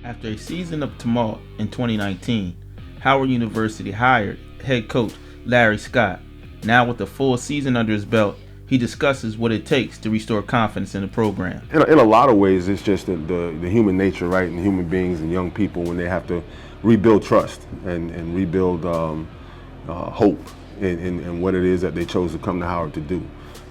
After a season of tumult in 2019, Howard University hired head coach Larry Scott. Now with a full season under his belt, he discusses what it takes to restore confidence in the program. In a lot of ways, it's just the human nature, right, and human beings and young people when they have to rebuild trust and rebuild hope in what it is that they chose to come to Howard to do.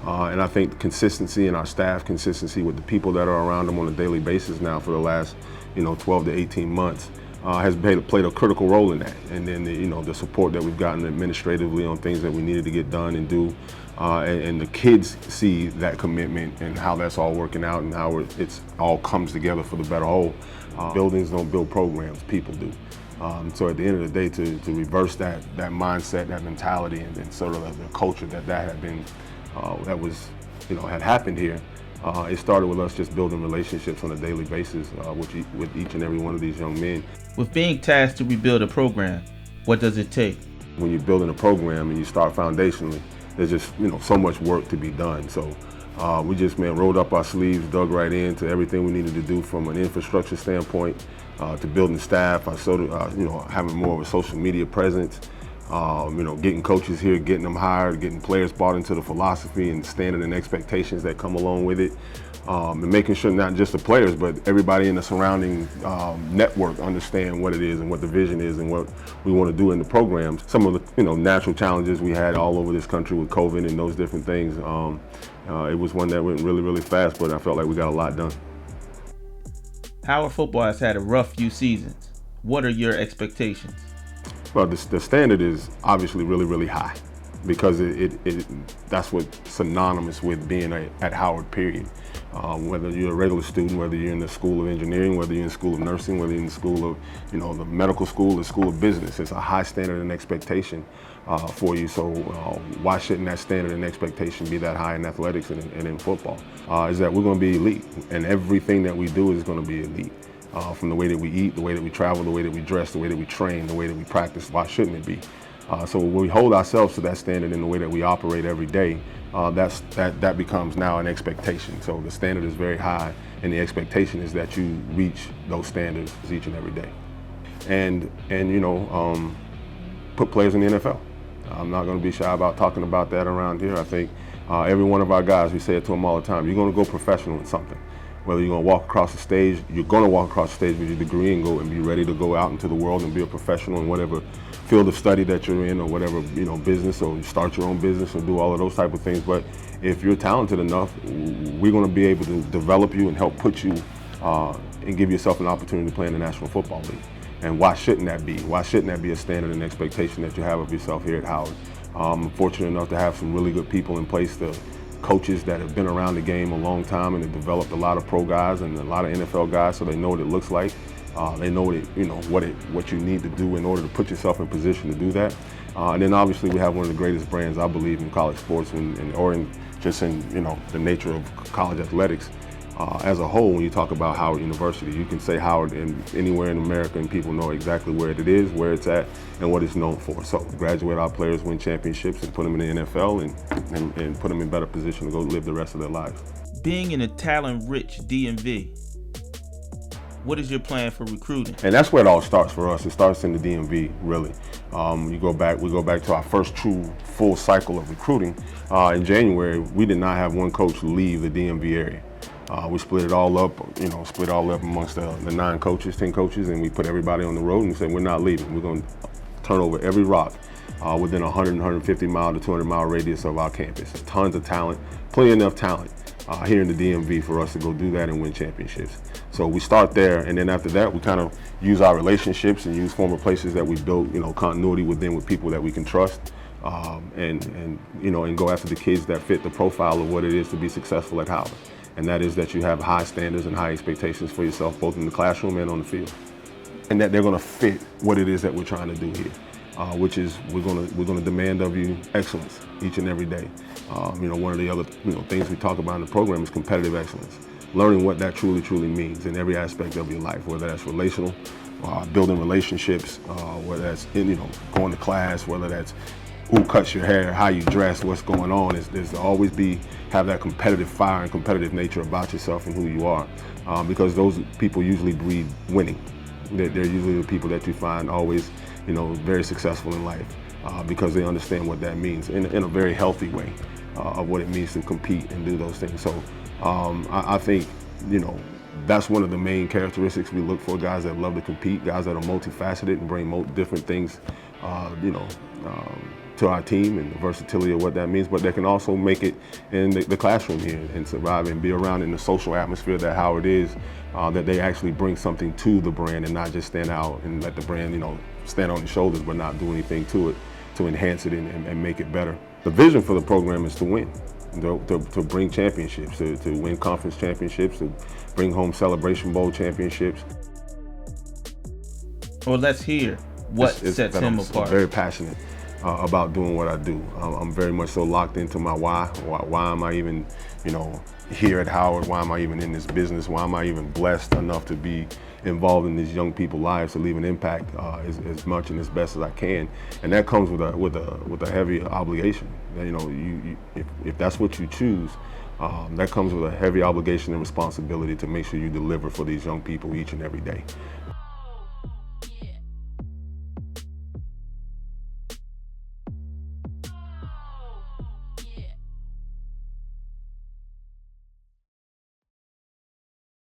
And I think consistency in our staff, consistency with the people that are around them on a daily basis now for the last 12 to 18 months has played a critical role in that. And then the support that we've gotten administratively on things that we needed to get done and do. And the kids see that commitment and how that's all working out and how it's all comes together for the better whole. Buildings don't build programs, people do. So at the end of the day, to reverse that mindset, that mentality, and sort of the culture that had been, had happened here, it started with us just building relationships on a daily basis with each and every one of these young men. With being tasked to rebuild a program, what does it take? When you're building a program and you start foundationally, there's just so much work to be done. So we just rolled up our sleeves, dug right into everything we needed to do from an infrastructure standpoint to building staff, having more of a social media presence, getting coaches here, getting them hired, getting players bought into the philosophy and standard and expectations that come along with it, and making sure not just the players, but everybody in the surrounding network understand what it is and what the vision is and what we want to do in the programs. Some of the natural challenges we had all over this country with COVID and those different things, it was one that went really, really fast, but I felt like we got a lot done. Howard football has had a rough few seasons. What are your expectations? Well, the standard is obviously really, really high because that's what's synonymous with being at Howard, period. Whether you're a regular student, whether you're in the School of Engineering, whether you're in the School of Nursing, whether you're in the School of, the medical school, the School of Business, it's a high standard and expectation for you. So why shouldn't that standard and expectation be that high in athletics and in football? Is that we're going to be elite, and everything that we do is going to be elite. From the way that we eat, the way that we travel, the way that we dress, the way that we train, the way that we practice, why shouldn't it be? So when we hold ourselves to that standard in the way that we operate every day, that becomes now an expectation. So the standard is very high, and the expectation is that you reach those standards each and every day. And put players in the NFL. I'm not going to be shy about talking about that around here. I think every one of our guys, we say it to them all the time, you're going to go professional in something. Whether you're going to walk across the stage, you're going to walk across the stage with your degree and go and be ready to go out into the world and be a professional in whatever field of study that you're in, or whatever business, or you start your own business or do all of those type of things. But if you're talented enough, we're going to be able to develop you and help put you and give yourself an opportunity to play in the National Football League. And why shouldn't that be? Why shouldn't that be a standard and expectation that you have of yourself here at Howard? I'm fortunate enough to have some really good people in place, coaches that have been around the game a long time and have developed a lot of pro guys and a lot of NFL guys, so they know what it looks like. They know what you need to do in order to put yourself in position to do that. And then obviously we have one of the greatest brands, I believe, in college sports or in the nature of college athletics as a whole. When you talk about Howard University, you can say Howard anywhere in America and people know exactly where it is, where it's at, and what it's known for. So graduate our players, win championships, and put them in the NFL and put them in better position to go live the rest of their lives. Being in a talent-rich DMV, what is your plan for recruiting? And that's where it all starts for us. It starts in the DMV, really. We go back to our first true full cycle of recruiting. In January, we did not have one coach leave the DMV area. We split it all up, amongst the 9 coaches, 10 coaches, and we put everybody on the road and said, we're not leaving. We're going to turn over every rock within 100, 150 mile to 200 mile radius of our campus. Tons of talent, plenty enough talent here in the DMV for us to go do that and win championships. So we start there, and then after that, we kind of use our relationships and use former places that we built, continuity within with people that we can trust, and go after the kids that fit the profile of what it is to be successful at Howard. And that is that you have high standards and high expectations for yourself, both in the classroom and on the field. And that they're going to fit what it is that we're trying to do here, which is we're going to demand of you excellence each and every day. One of the other things we talk about in the program is competitive excellence, learning what that truly, truly means in every aspect of your life, whether that's relational, building relationships, whether that's going to class, whether that's who cuts your hair, how you dress, what's going on. Is to always have that competitive fire and competitive nature about yourself and who you are, because those people usually breed winning. They're usually the people that you find always, very successful in life, because they understand what that means in a very healthy way, of what it means to compete and do those things. So I think, that's one of the main characteristics we look for: guys that love to compete, guys that are multifaceted and bring different things, to our team, and the versatility of what that means. But they can also make it in the classroom here and survive and be around in the social atmosphere that Howard is, that they actually bring something to the brand and not just stand out and let the brand, stand on the shoulders but not do anything to it to enhance it and make it better. The vision for the program is to win. To bring championships, to win conference championships, to bring home Celebration Bowl championships. Well, let's hear what sets him apart. I'm very passionate about doing what I do. I'm very much so locked into my why. Why am I even, here at Howard? Why am I even in this business? Why am I even blessed enough to be involved in these young people's lives, to leave an impact as much and as best as I can? And that comes with a heavy obligation. If that's what you choose, that comes with a heavy obligation and responsibility to make sure you deliver for these young people each and every day.